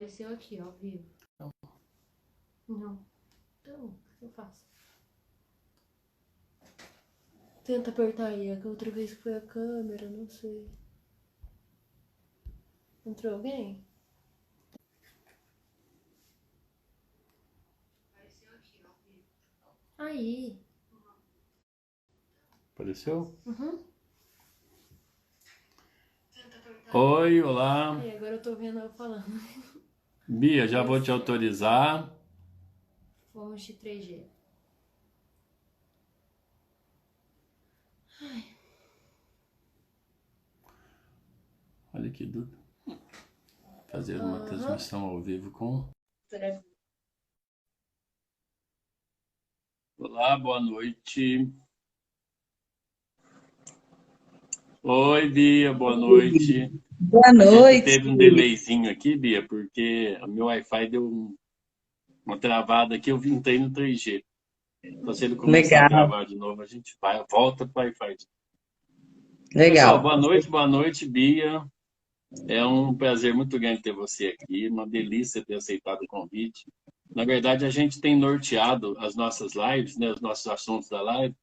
Apareceu aqui, ó, ao vivo. Não. Não. Então, o que eu faço? Tenta apertar aí, é que outra vez que foi a câmera, não sei. Entrou alguém? Apareceu aqui, ó, ao vivo. Aí. Apareceu? Uhum. Oi, olá. Aí, agora eu tô vendo eu falando. Bia, já vou te autorizar. Vamos de 3G. Olha que dúvida. Fazer uma transmissão ao vivo com... Olá, boa noite. Oi, Bia, boa noite. Boa A gente noite. teve um delayzinho aqui, Bia, porque o meu Wi-Fi deu uma travada aqui, eu entrei no 3G. Então, se ele começar a Legal, travar de novo, a gente volta para o Wi-Fi. Pessoal, legal. boa noite, Bia. É um prazer muito grande ter você aqui, uma delícia ter aceitado o convite. Na verdade, a gente tem norteado as nossas lives, né, os nossos assuntos da live,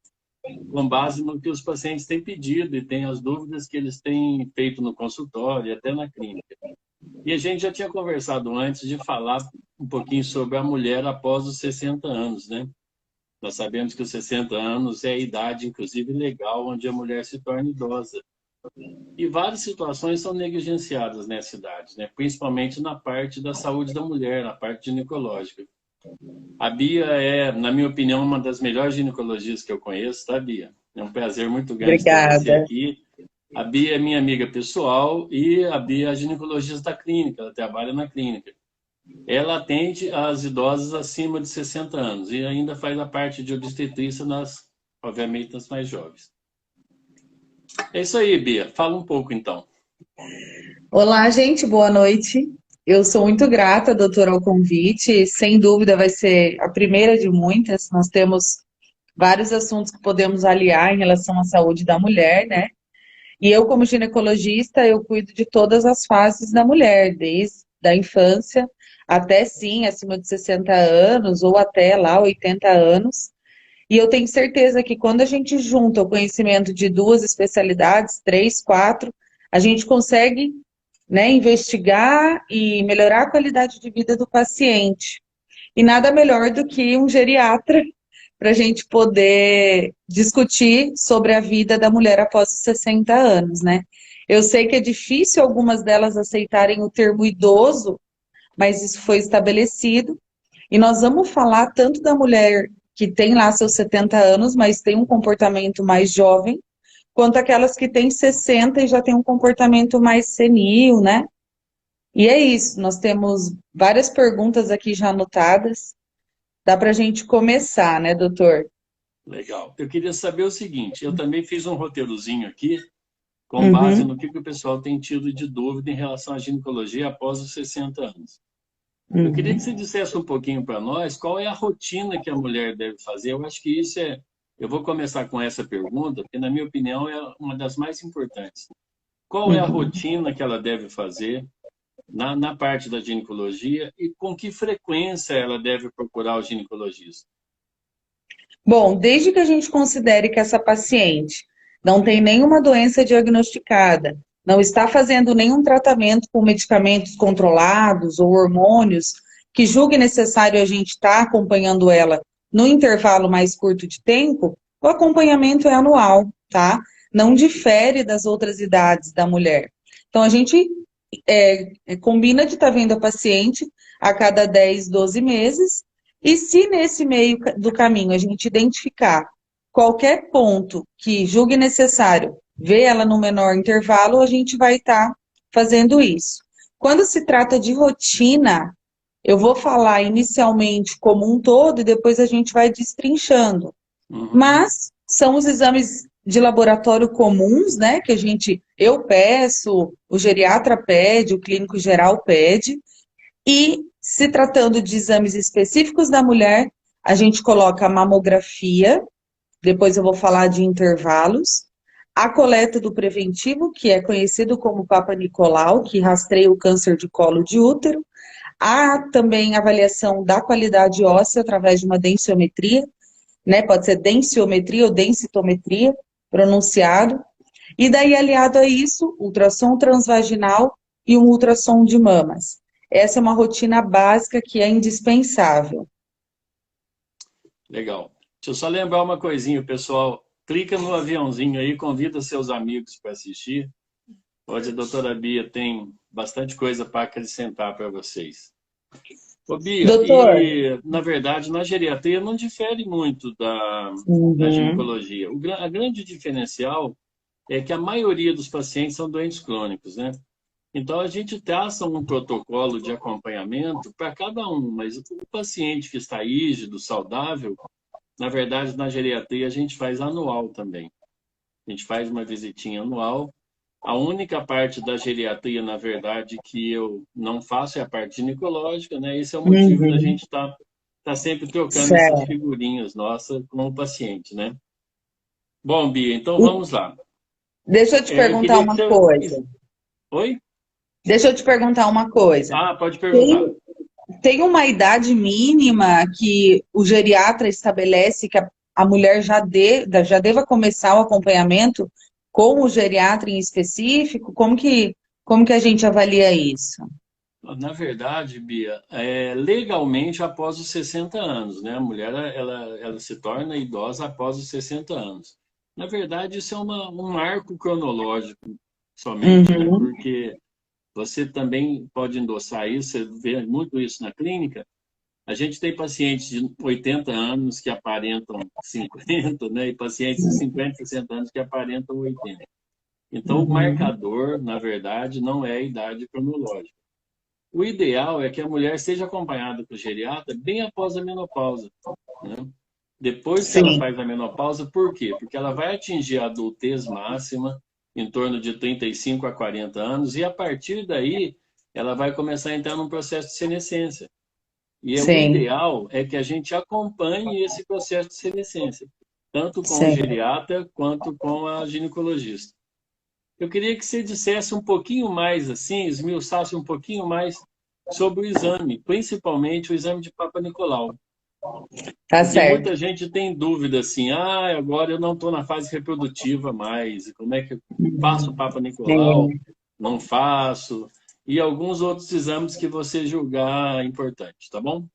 com base no que os pacientes têm pedido e tem as dúvidas que eles têm feito no consultório e até na clínica. E a gente já tinha conversado antes de falar um pouquinho sobre a mulher após os 60 anos, né? Nós sabemos que os 60 anos é a idade, inclusive, legal, onde a mulher se torna idosa. E várias situações são negligenciadas nessa idade, né? Principalmente na parte da saúde da mulher, na parte ginecológica. A Bia é, na minha opinião, uma das melhores ginecologistas que eu conheço, tá, Bia? É um prazer muito grande ter você Obrigada. aqui. A Bia é minha amiga pessoal e a Bia é a ginecologista da clínica, ela trabalha na clínica. Ela atende as idosas acima de 60 anos e ainda faz a parte de obstetrícia, obviamente, nas mais jovens. É isso aí, Bia. Fala um pouco, então. Olá, gente, boa noite. Eu sou muito grata, doutora, ao convite. Sem dúvida vai ser a primeira de muitas. Nós temos vários assuntos que podemos aliar em relação à saúde da mulher, né? E eu, como ginecologista, eu cuido de todas as fases da mulher, desde a infância até, sim, acima de 60 anos ou até lá 80 anos. E eu tenho certeza que quando a gente junta o conhecimento de duas especialidades, três, quatro, a gente consegue, né, investigar e melhorar a qualidade de vida do paciente. E nada melhor do que um geriatra para a gente poder discutir sobre a vida da mulher após os 60 anos, né? Eu sei que é difícil algumas delas aceitarem o termo idoso, mas isso foi estabelecido. E nós vamos falar tanto da mulher que tem lá seus 70 anos, mas tem um comportamento mais jovem, quanto aquelas que têm 60 e já têm um comportamento mais senil, né? E é isso, nós temos várias perguntas aqui já anotadas. Dá para a gente começar, né, doutor? Legal. Eu queria saber o seguinte, eu também fiz um roteirozinho aqui, com base Uhum, no que o pessoal tem tido de dúvida em relação à ginecologia após os 60 anos. Eu queria que uhum. você dissesse um pouquinho para nós qual é a rotina que a mulher deve fazer. Eu acho que isso é. Eu vou começar com essa pergunta, porque, na minha opinião, é uma das mais importantes. Qual é a Uhum. rotina que ela deve fazer na parte da ginecologia e com que frequência ela deve procurar o ginecologista? Bom, desde que a gente considere que essa paciente não tem nenhuma doença diagnosticada, não está fazendo nenhum tratamento com medicamentos controlados ou hormônios, que julgue necessário a gente estar acompanhando ela no intervalo mais curto de tempo, o acompanhamento é anual, tá? Não difere das outras idades da mulher. Então, a gente combina de estar vendo a paciente a cada 10, 12 meses, e se nesse meio do caminho a gente identificar qualquer ponto que julgue necessário ver ela no menor intervalo, a gente vai estar fazendo isso. Quando se trata de rotina, eu vou falar inicialmente como um todo e depois a gente vai destrinchando. Uhum. Mas são os exames de laboratório comuns, né, que eu peço, o geriatra pede, o clínico geral pede, e se tratando de exames específicos da mulher, a gente coloca a mamografia, depois eu vou falar de intervalos, a coleta do preventivo, que é conhecido como Papa Nicolau, que rastreia o câncer de colo de útero, Há também avaliação da qualidade óssea através de uma densitometria, né? Pode ser densiometria ou densitometria, pronunciado. E daí, aliado a isso, ultrassom transvaginal e um ultrassom de mamas. Essa é uma rotina básica que é indispensável. Legal. Deixa eu só lembrar uma coisinha, pessoal. Clica no aviãozinho aí, convida seus amigos para assistir. Hoje a doutora Bia tem bastante coisa para acrescentar para vocês. Ô, Bia, Doutor, e na verdade na geriatria não difere muito da uhum, ginecologia. A grande diferencial é que a maioria dos pacientes são doentes crônicos, né? Então a gente traça um protocolo de acompanhamento para cada um, mas o paciente que está rígido, saudável, na verdade na geriatria a gente faz anual também. A gente faz uma visitinha anual. A única parte da geriatria, na verdade, que eu não faço é a parte ginecológica, né? Esse é o motivo da uhum, gente tá sempre trocando essas certo. figurinhas nossas com o paciente, né? Bom, Bia, então vamos lá. Deixa eu te Eu perguntar queria que uma você... coisa. Oi? Deixa eu te perguntar uma coisa. Ah, pode perguntar. Tem, tem uma idade mínima que o geriatra estabelece que a mulher já deva começar o acompanhamento com o geriatra em específico? Como que a gente avalia isso? Na verdade, Bia, legalmente após os 60 anos, né? A mulher ela se torna idosa após os 60 anos. Na verdade, isso é um marco cronológico somente, né? Uhum, Porque você também pode endossar isso, você vê muito isso na clínica. A gente tem pacientes de 80 anos que aparentam 50, né? E pacientes de 50, 60 anos que aparentam 80. Então, o uhum, marcador, na verdade, não é a idade cronológica. O ideal é que a mulher seja acompanhada por geriatra bem após a menopausa, né? Depois que ela sim, faz a menopausa, por quê? Porque ela vai atingir a adultez máxima em torno de 35 a 40 anos e a partir daí ela vai começar a entrar num processo de senescência. E o sim, ideal é que a gente acompanhe esse processo de senescência, tanto com o sim. geriatra quanto com a ginecologista. Eu queria que você dissesse um pouquinho mais, assim, esmiuçasse um pouquinho mais sobre o exame, principalmente o exame de Papa Nicolau. Tá Porque certo. muita gente tem dúvida assim, ah, agora eu não estou na fase reprodutiva mais, como é que eu faço o Uhum, Papa Nicolau? sim. Não faço. E alguns outros exames que você julgar importante, tá bom?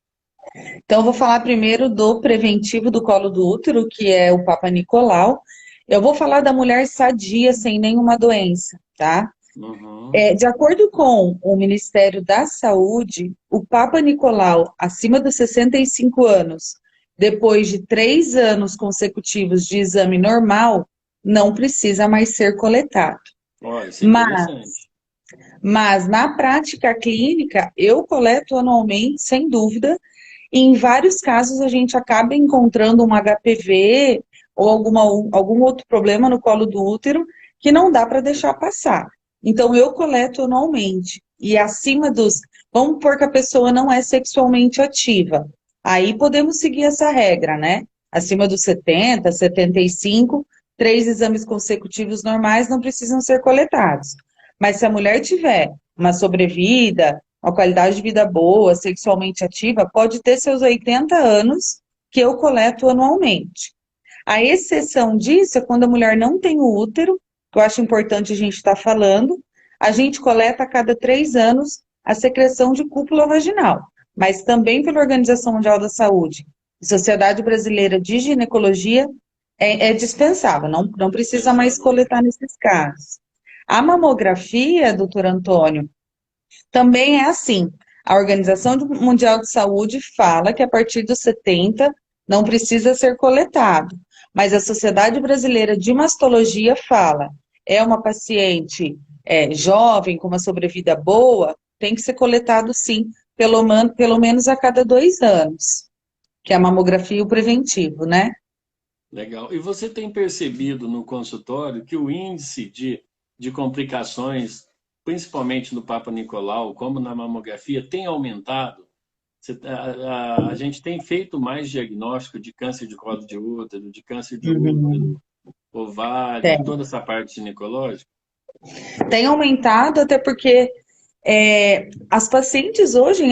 Então, eu vou falar primeiro do preventivo do colo do útero, que é o Papa Nicolau. Eu vou falar da mulher sadia, sem nenhuma doença, tá? Uhum. De acordo com o Ministério da Saúde, o Papa Nicolau, acima dos 65 anos, depois de 3 anos consecutivos de exame normal, não precisa mais ser coletado. Ó, isso é Mas, interessante. mas na prática clínica, eu coleto anualmente, sem dúvida, e em vários casos a gente acaba encontrando um HPV ou algum outro problema no colo do útero que não dá para deixar passar. Então eu coleto anualmente. E acima dos. Vamos supor que a pessoa não é sexualmente ativa. Aí podemos seguir essa regra, né? Acima dos 70, 75, 3 exames consecutivos normais não precisam ser coletados. Mas se a mulher tiver uma sobrevida, uma qualidade de vida boa, sexualmente ativa, pode ter seus 80 anos, que eu coleto anualmente. A exceção disso é quando a mulher não tem o útero, que eu acho importante a gente estar falando, a gente coleta a cada 3 anos a secreção de cúpula vaginal, mas também pela Organização Mundial da Saúde e Sociedade Brasileira de Ginecologia é dispensável, não precisa mais Dispensável. coletar nesses casos. A mamografia, doutor Antônio, também é assim. A Organização Mundial de Saúde fala que a partir dos 70 não precisa ser coletado. Mas a Sociedade Brasileira de Mastologia fala, é uma paciente jovem, com uma sobrevida boa, tem que ser coletado sim, pelo menos a cada 2 anos, que é a mamografia e o preventivo, né? Legal. E você tem percebido no consultório que o índice de complicações, principalmente no Papa Nicolau, como na mamografia, tem aumentado? A gente tem feito mais diagnóstico de câncer de colo de útero, de câncer de Uhum. útero, ovário, Tem. toda essa parte ginecológica? Tem aumentado, até porque As pacientes hoje,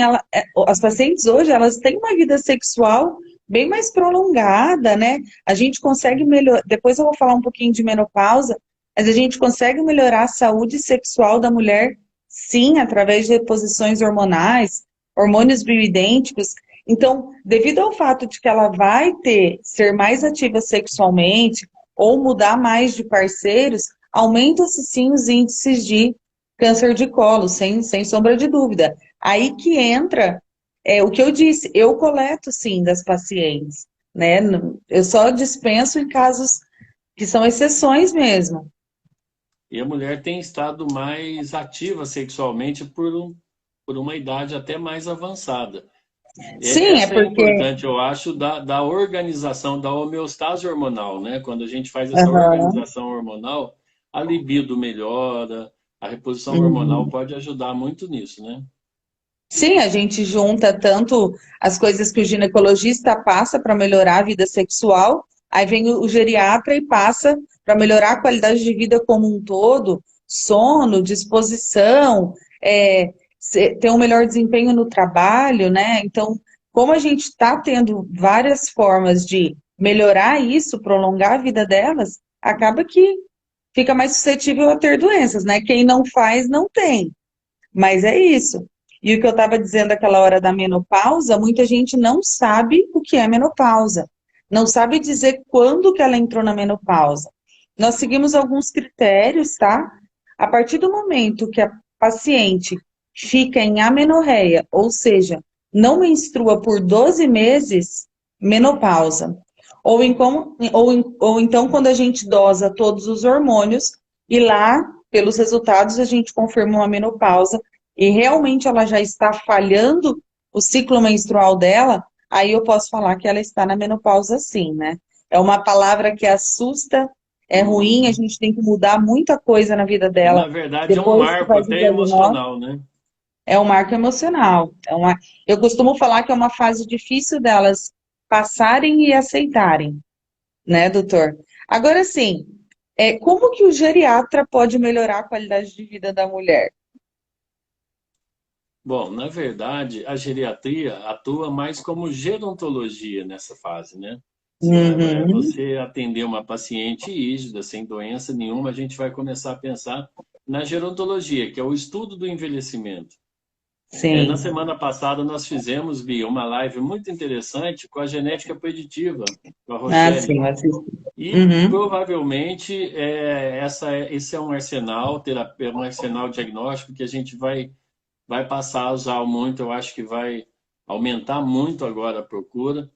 elas têm uma vida sexual bem mais prolongada, né? A gente consegue melhorar, depois eu vou falar um pouquinho de menopausa, mas a gente consegue melhorar a saúde sexual da mulher, sim, através de reposições hormonais, hormônios bioidênticos. Então, devido ao fato de que ela vai ser mais ativa sexualmente, ou mudar mais de parceiros, aumenta-se sim os índices de câncer de colo, sem sombra de dúvida. Aí que entra o que eu disse, eu coleto sim das pacientes, né? Eu só dispenso em casos que são exceções mesmo. E a mulher tem estado mais ativa sexualmente por uma idade até mais avançada. Sim, é Essa é porque. importante, eu acho, da organização, da homeostase hormonal, né? Quando a gente faz essa Aham, organização hormonal, a libido melhora, a reposição hormonal uhum. pode ajudar muito nisso, né? Sim, a gente junta tanto as coisas que o ginecologista passa para melhorar a vida sexual, aí vem o geriatra e passa para melhorar a qualidade de vida como um todo, sono, disposição, ter um melhor desempenho no trabalho, né? Então, como a gente está tendo várias formas de melhorar isso, prolongar a vida delas, acaba que fica mais suscetível a ter doenças, né? Quem não faz, não tem. Mas é isso. E o que eu estava dizendo aquela hora da menopausa, muita gente não sabe o que é menopausa. Não sabe dizer quando que ela entrou na menopausa. Nós seguimos alguns critérios, tá? A partir do momento que a paciente fica em amenorreia, ou seja, não menstrua por 12 meses, menopausa. Ou então, quando a gente dosa todos os hormônios, e lá, pelos resultados, a gente confirma uma menopausa, e realmente ela já está falhando o ciclo menstrual dela, aí eu posso falar que ela está na menopausa sim, né? É uma palavra que assusta, é ruim, a gente tem que mudar muita coisa na vida dela Na verdade, é um depois que marco faz o até diagnóstico. emocional, né? É um marco emocional. Eu costumo falar que é uma fase difícil delas passarem e aceitarem, né, doutor? Agora sim, como que o geriatra pode melhorar a qualidade de vida da mulher? Bom, na verdade, a geriatria atua mais como gerontologia nessa fase, né? Se é Uhum, você atender uma paciente rígida, sem doença nenhuma, a gente vai começar a pensar na gerontologia, que é o estudo do envelhecimento. Na sim. semana passada, nós fizemos, Bia, uma live muito interessante com a genética preditiva, com a Ah, Rochelle. sim, eu assisto. E Uhum, provavelmente esse é um arsenal, um arsenal diagnóstico que a gente vai passar a usar muito, eu acho que vai aumentar muito agora a procura,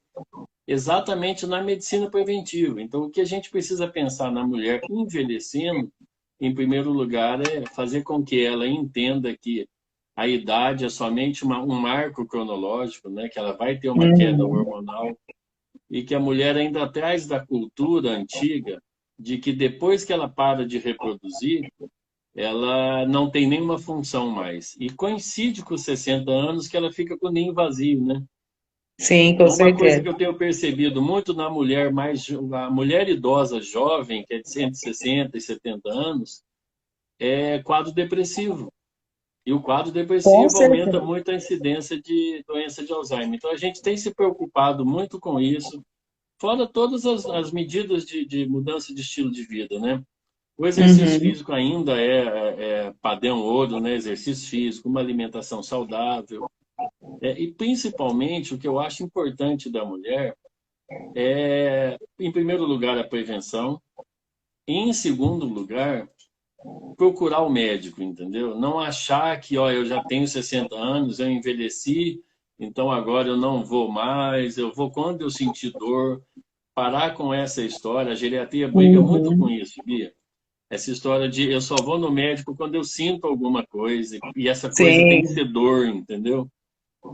exatamente na medicina preventiva. Então, o que a gente precisa pensar na mulher envelhecendo, em primeiro lugar, é fazer com que ela entenda que a idade é somente um marco cronológico, né? Que ela vai ter uma queda uhum. hormonal e que a mulher ainda traz da cultura antiga de que depois que ela para de reproduzir, ela não tem nenhuma função mais. E coincide com os 60 anos que ela fica com o ninho vazio, né? Sim, com Então, uma coisa certeza. que eu tenho percebido muito na mulher a mulher idosa jovem, que é de entre 60 e 70 anos, é quadro depressivo. E o quadro Com depressivo aumenta certeza. muito a incidência de doença de Alzheimer. Então, a gente tem se preocupado muito com isso, fora todas as medidas de mudança de estilo de vida, né? O exercício Uhum. físico ainda é padrão ouro, né? Exercício físico, uma alimentação saudável. E principalmente o que eu acho importante da mulher em primeiro lugar, a prevenção. E, em segundo lugar, procurar o médico, entendeu? Não achar que, ó, eu já tenho 60 anos, eu envelheci, então agora eu não vou mais, eu vou quando eu sentir dor. Parar com essa história, a geriatria briga muito com Uhum. isso, Bia. Essa história de eu só vou no médico quando eu sinto alguma coisa, e essa coisa tem que Sim. ser dor, entendeu?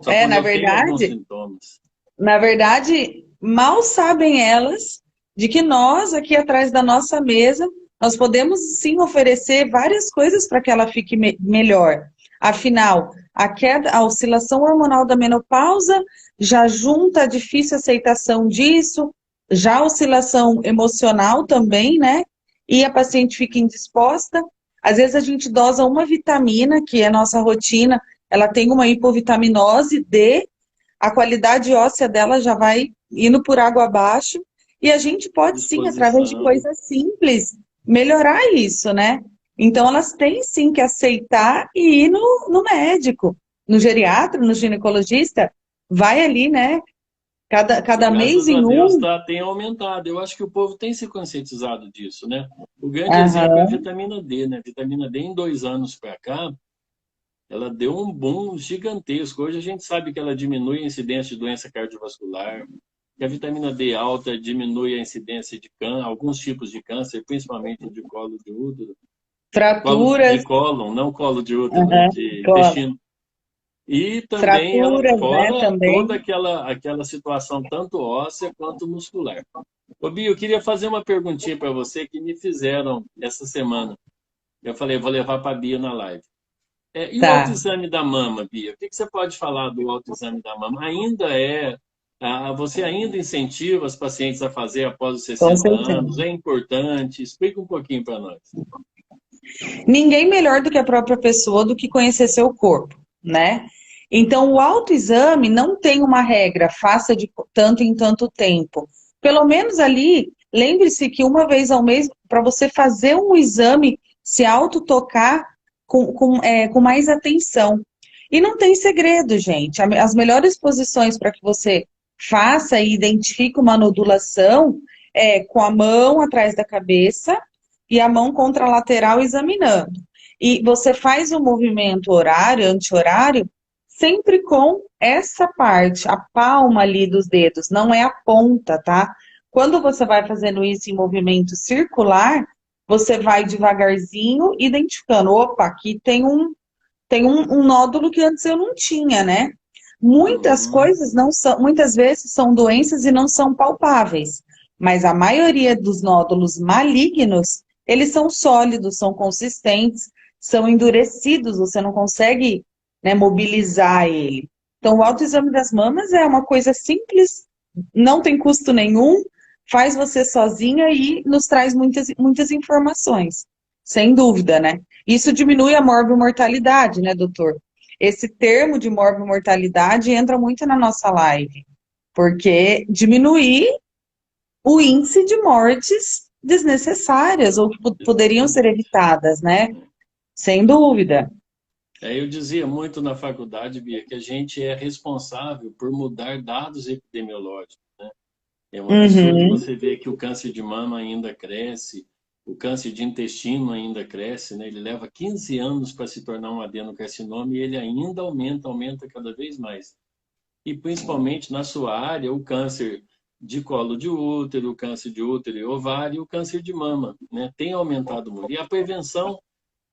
Só É, quando na eu tenho alguns verdade, sintomas. na verdade, mal sabem elas de que nós, aqui atrás da nossa mesa, nós podemos sim oferecer várias coisas para que ela fique melhor. Afinal, a oscilação hormonal da menopausa já junta a difícil aceitação disso, já a oscilação emocional também, né? E a paciente fica indisposta. Às vezes a gente dosa uma vitamina, que é a nossa rotina, ela tem uma hipovitaminose D, a qualidade óssea dela já vai indo por água abaixo, e a gente pode sim, através de Disposição. coisas simples, melhorar isso, né? Então elas têm sim que aceitar e ir no médico, no geriatra, no ginecologista, vai ali, né? Cada mês Graças a em Deus um. tem aumentado. Eu acho que o povo tem se conscientizado disso, né? O grande exemplo é a Aham, vitamina D, né? A vitamina D, em 2 anos para cá, ela deu um boom gigantesco. Hoje a gente sabe que ela diminui a incidência de doença cardiovascular, que a vitamina D alta diminui a incidência de alguns tipos de câncer, principalmente de colo de útero, de fraturas, cólon, não colo de útero, né? aham, De intestino. E também ela, fraturas, né, fora toda também. aquela situação, tanto óssea quanto muscular. Ô, Bia, eu queria fazer uma perguntinha para você que me fizeram essa semana. Eu falei, vou levar para a Bia na live. E o Tá, autoexame da mama, Bia? O que você pode falar do autoexame da mama? Você ainda incentiva os pacientes a fazer após os com 60 certeza. anos? É importante? Explica um pouquinho para nós. Ninguém melhor do que a própria pessoa do que conhecer seu corpo, né? Então, o autoexame não tem uma regra, faça de tanto em tanto tempo. Pelo menos ali, lembre-se que uma vez ao mês, para você fazer um exame, se autotocar com mais atenção. E não tem segredo, gente. As melhores posições para que você faça e identifique uma nodulação é com a mão atrás da cabeça e a mão contralateral examinando. E você faz o movimento horário, anti-horário, sempre com essa parte, a palma ali dos dedos, não é a ponta, tá? Quando você vai fazendo isso em movimento circular, você vai devagarzinho identificando, opa, aqui tem um nódulo que antes eu não tinha, né? Muitas Uhum. coisas não são, muitas vezes são doenças e não são palpáveis, mas a maioria dos nódulos malignos, eles são sólidos, são consistentes, são endurecidos, você não consegue, né, mobilizar ele. Então, o autoexame das mamas é uma coisa simples, não tem custo nenhum, faz você sozinha e nos traz muitas informações, sem dúvida, né? Isso diminui a morbimortalidade, né, doutor? Esse termo de morbimortalidade entra muito na nossa live, porque diminuir o índice de mortes desnecessárias ou que poderiam ser Exatamente. evitadas, né? Sem dúvida. Eu dizia muito na faculdade, Bia, que a gente é responsável por mudar dados epidemiológicos. É um absurdo Uhum, você ver que o câncer de mama ainda cresce, o câncer de intestino ainda cresce, né? Ele leva 15 anos para se tornar um adenocarcinoma e ele ainda aumenta cada vez mais. E principalmente na sua área, o câncer de colo de útero, o câncer de útero e ovário e o câncer de mama, né? Tem aumentado muito. E a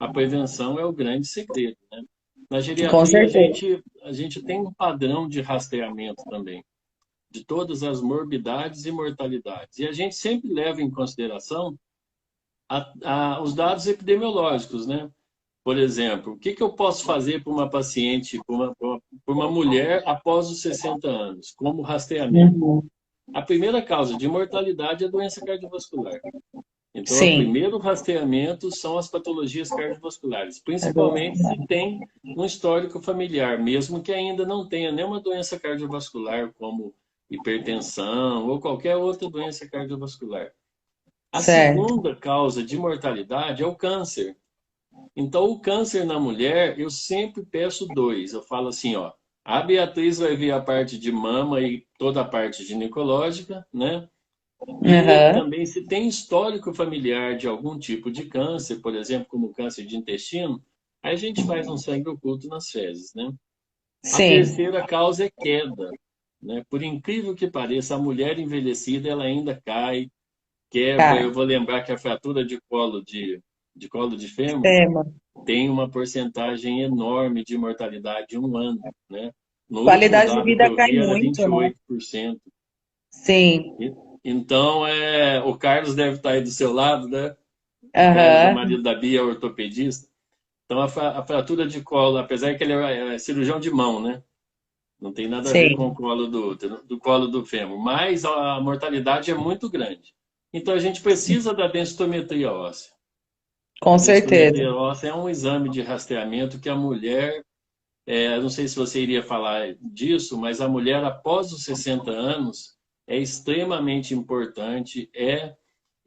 prevenção é o grande segredo, né? Na com geriatria, certeza. a gente tem um padrão de rastreamento também de todas as morbidades e mortalidades. E a gente sempre leva em consideração os dados epidemiológicos, né? Por exemplo, o que eu posso fazer para uma paciente, para uma mulher após os 60 anos, como rastreamento? Uhum, A primeira causa de mortalidade é a doença cardiovascular. Então, o sim. primeiro rastreamento são as patologias cardiovasculares, principalmente se tem um histórico familiar, mesmo que ainda não tenha nenhuma doença cardiovascular, como hipertensão ou qualquer outra doença cardiovascular. A Certo. segunda causa de mortalidade é o câncer. Então, o câncer na mulher, eu sempre peço dois. Eu falo assim, ó, a Beatriz vai ver a parte de mama e toda a parte ginecológica, né? E Aham, também, se tem histórico familiar de algum tipo de câncer, por exemplo, como câncer de intestino, aí a gente faz um sangue oculto nas fezes, né? A sim. terceira causa é queda, né? Por incrível que pareça, a mulher envelhecida, ela ainda cai, quebra. Tá. Eu vou lembrar que a fratura de colo de fêmur Tema. tem uma porcentagem enorme de mortalidade em um ano, né? No último Qualidade de dado que vida eu cai vi era muito, né? 28%. Sim. E- Então, o Carlos deve estar aí do seu lado, né? O Carlos, o Aham, marido da Bia, é ortopedista. Então, a fratura de colo, apesar que ele é cirurgião de mão, né? Não tem nada a ver com o sim. colo do útero, do colo do fêmur, mas a mortalidade é muito grande. Então, a gente precisa da densitometria óssea. Com A certeza. densitometria óssea é um exame de rastreamento que a mulher, não sei se você iria falar disso, mas a mulher após os 60 anos é extremamente importante,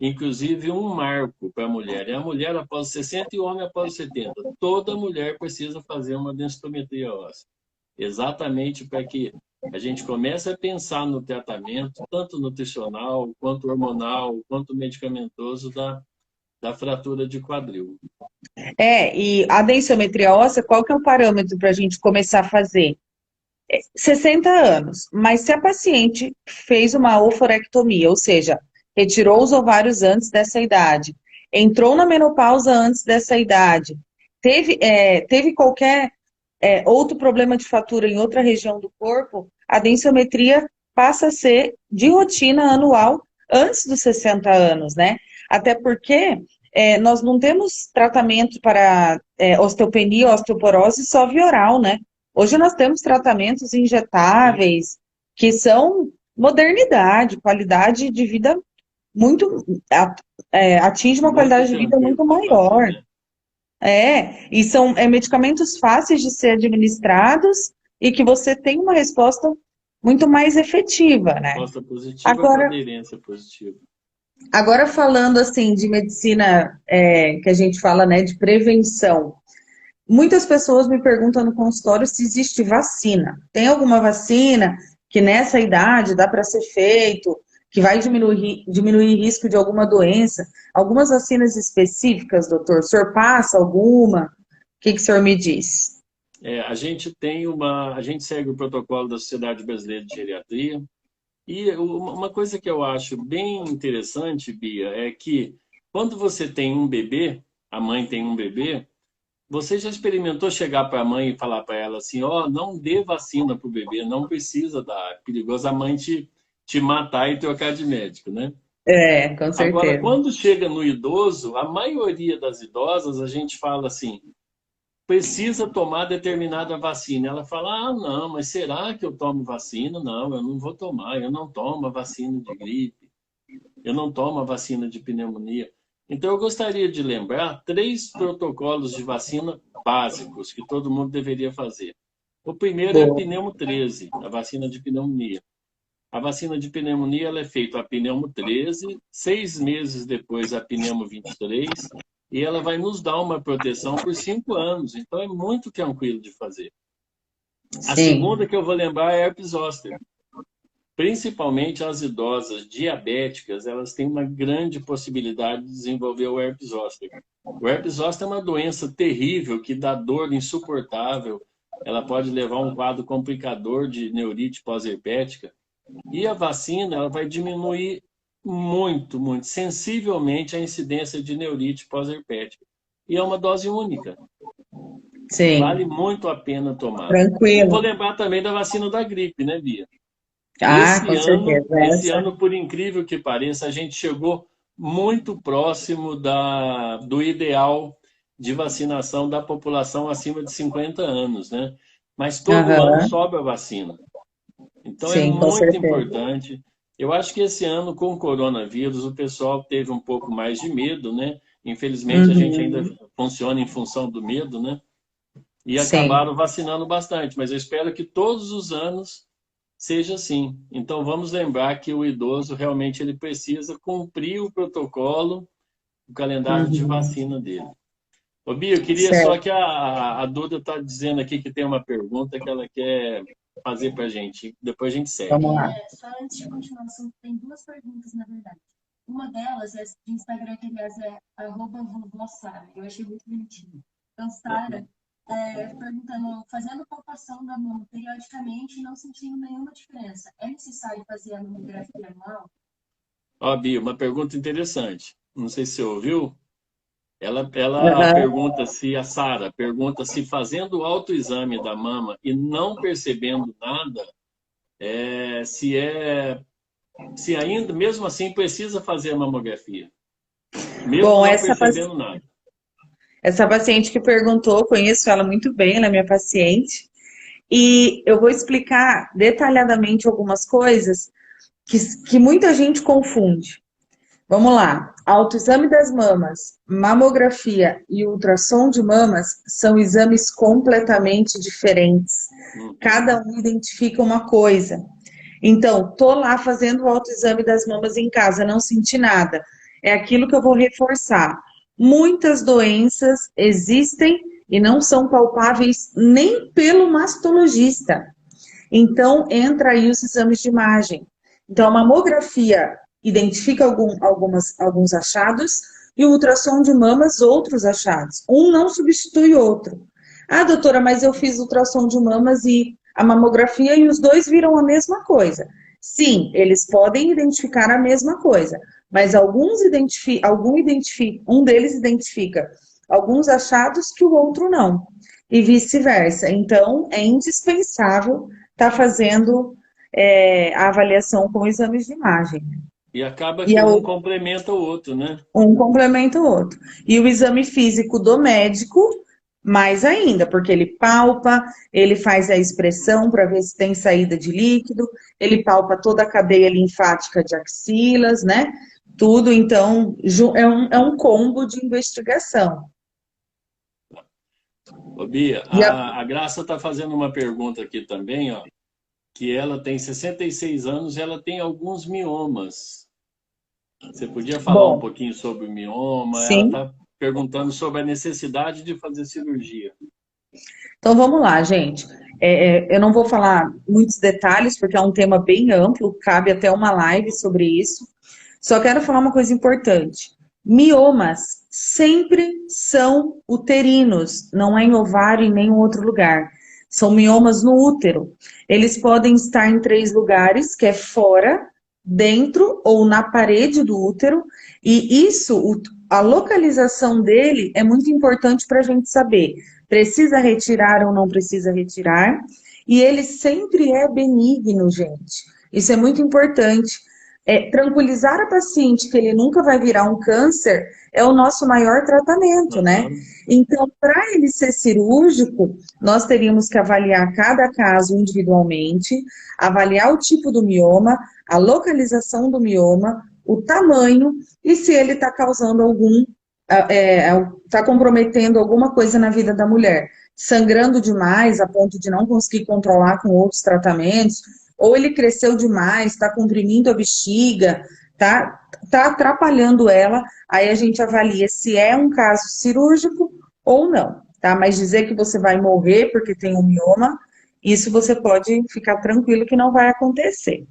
inclusive um marco para a mulher. É a mulher após os 60 e o homem após os 70. Toda mulher precisa fazer uma densitometria óssea. Exatamente para que a gente comece a pensar no tratamento, tanto nutricional, quanto hormonal, quanto medicamentoso da fratura de quadril. E a densiometria óssea, qual que é o parâmetro para a gente começar a fazer? 60 anos, mas se a paciente fez uma oforectomia, ou seja, retirou os ovários antes dessa idade, entrou na menopausa antes dessa idade, teve qualquer outro problema de fratura em outra região do corpo, a densiometria passa a ser de rotina anual antes dos 60 anos, né? Até porque nós não temos tratamento para osteopenia, osteoporose só via oral, né? Hoje nós temos tratamentos injetáveis que são modernidade, qualidade de vida muito, atinge uma Muito qualidade de vida tranquilo muito de fazer, maior. né? E são medicamentos fáceis de ser administrados e que você tem uma resposta muito mais efetiva, né? Resposta positiva com Agora, aderência positiva. agora falando assim de medicina, que a gente fala, né, de prevenção, muitas pessoas me perguntam no consultório se existe vacina. Tem alguma vacina que nessa idade dá para ser feito, que vai diminuir risco de alguma doença? Algumas vacinas específicas, doutor? O senhor passa alguma? O que o senhor me diz? A gente segue o protocolo da Sociedade Brasileira de Geriatria. E uma coisa que eu acho bem interessante, Bia, é que quando você tem um bebê, a mãe tem um bebê, você já experimentou chegar para a mãe e falar para ela assim, não dê vacina para o bebê, não precisa dar, é perigoso a mãe te matar e trocar de médico, né? Com Agora, certeza. quando chega no idoso, a maioria das idosas, a gente fala assim, precisa tomar determinada vacina. Ela fala, não, mas será que eu tomo vacina? Não, eu não vou tomar, eu não tomo a vacina de gripe, eu não tomo a vacina de pneumonia. Então, eu gostaria de lembrar 3 protocolos de vacina básicos que todo mundo deveria fazer. O primeiro é a Boa. pneumo 13, a vacina de pneumonia. A vacina de pneumonia ela é feita a pneumo 13, 6 meses depois a pneumo 23, e ela vai nos dar uma proteção por 5 anos. Então é muito tranquilo de fazer. A Sim. segunda que eu vou lembrar é a herpes zoster. Principalmente as idosas diabéticas, elas têm uma grande possibilidade de desenvolver o herpes zoster. O herpes zoster é uma doença terrível que dá dor insuportável. Ela pode levar a um quadro complicador de neurite pós-herpética. E a vacina ela vai diminuir muito, muito, sensivelmente a incidência de neurite pós-herpética. E é uma dose única. Vale Sim. muito a pena tomar. E vou Tranquilo. lembrar também da vacina da gripe, né, Bia? Com certeza. Esse Essa. ano, por incrível que pareça, a gente chegou muito próximo do ideal de vacinação da população acima de 50 anos, né? Mas todo ano Aham. sobe a vacina. Então é Sim, com muito certeza. importante. Eu acho que esse ano, com o coronavírus, o pessoal teve um pouco mais de medo, né? Infelizmente, a gente ainda Uhum. funciona em função do medo, né? E Sim. acabaram vacinando bastante, mas eu espero que todos os anos seja assim. Então, vamos lembrar que o idoso realmente ele precisa cumprir o protocolo, o calendário de Uhum. vacina dele. Ô, Bia, eu queria só Certo. que a Duda está dizendo aqui que tem uma pergunta que ela quer fazer para a gente. Depois a gente segue. Vamos lá. Só antes de continuar o assunto, tem 2 perguntas, na verdade. Uma delas é de Instagram, que aliás é @vovó Sara. Eu achei muito bonitinho. Então, Sara, perguntando, fazendo palpação da mama periodicamente e não sentindo nenhuma diferença. É necessário fazer a mamografia anual? Ó, Bia, uma pergunta interessante. Não sei se você ouviu. Ela Aham. pergunta se, a Sara pergunta se fazendo o autoexame da mama e não percebendo nada, se ainda, mesmo assim, precisa fazer a mamografia, mesmo Bom, não percebendo nada. essa paciente que perguntou, conheço ela muito bem, ela é minha paciente, e eu vou explicar detalhadamente algumas coisas que muita gente confunde. Vamos lá. Autoexame das mamas, mamografia e ultrassom de mamas são exames completamente diferentes. Cada um identifica uma coisa. Então, tô lá fazendo o autoexame das mamas em casa, não senti nada. É aquilo que eu vou reforçar. Muitas doenças existem e não são palpáveis nem pelo mastologista. Então, entra aí os exames de imagem. Então, a mamografia identifica alguns achados e o ultrassom de mamas, outros achados. Um não substitui o outro. Ah, doutora, mas eu fiz ultrassom de mamas e a mamografia e os dois viram a mesma coisa. Sim, eles podem identificar a mesma coisa, mas um deles identifica alguns achados que o outro não, e vice-versa. Então, é indispensável estar fazendo a avaliação com exames de imagem. E acaba que um complementa o outro, né? Um complementa o outro. E o exame físico do médico, mais ainda, porque ele palpa, ele faz a expressão para ver se tem saída de líquido, ele palpa toda a cadeia linfática de axilas, né? Tudo, então, é um combo de investigação. Ô, Bia, a Graça está fazendo uma pergunta aqui também, ó, que ela tem 66 anos e ela tem alguns miomas. Você podia falar um pouquinho sobre o mioma? Sim. Ela está perguntando sobre a necessidade de fazer cirurgia. Então vamos lá, gente. Eu não vou falar muitos detalhes, porque é um tema bem amplo, cabe até uma live sobre isso. Só quero falar uma coisa importante. Miomas sempre são uterinos, não é em ovário em nenhum outro lugar. São miomas no útero. Eles podem estar em 3 lugares, que é fora, dentro ou na parede do útero. E isso, a localização dele é muito importante para a gente saber. Precisa retirar ou não precisa retirar. E ele sempre é benigno, gente. Isso é muito importante. Tranquilizar a paciente que ele nunca vai virar um câncer é o nosso maior tratamento, né? Então, para ele ser cirúrgico, nós teríamos que avaliar cada caso individualmente, avaliar o tipo do mioma, a localização do mioma, o tamanho e se ele está causando está comprometendo alguma coisa na vida da mulher, sangrando demais a ponto de não conseguir controlar com outros tratamentos, ou ele cresceu demais, está comprimindo a bexiga, tá atrapalhando ela, aí a gente avalia se é um caso cirúrgico ou não, tá? Mas dizer que você vai morrer porque tem um mioma, isso você pode ficar tranquilo que não vai acontecer.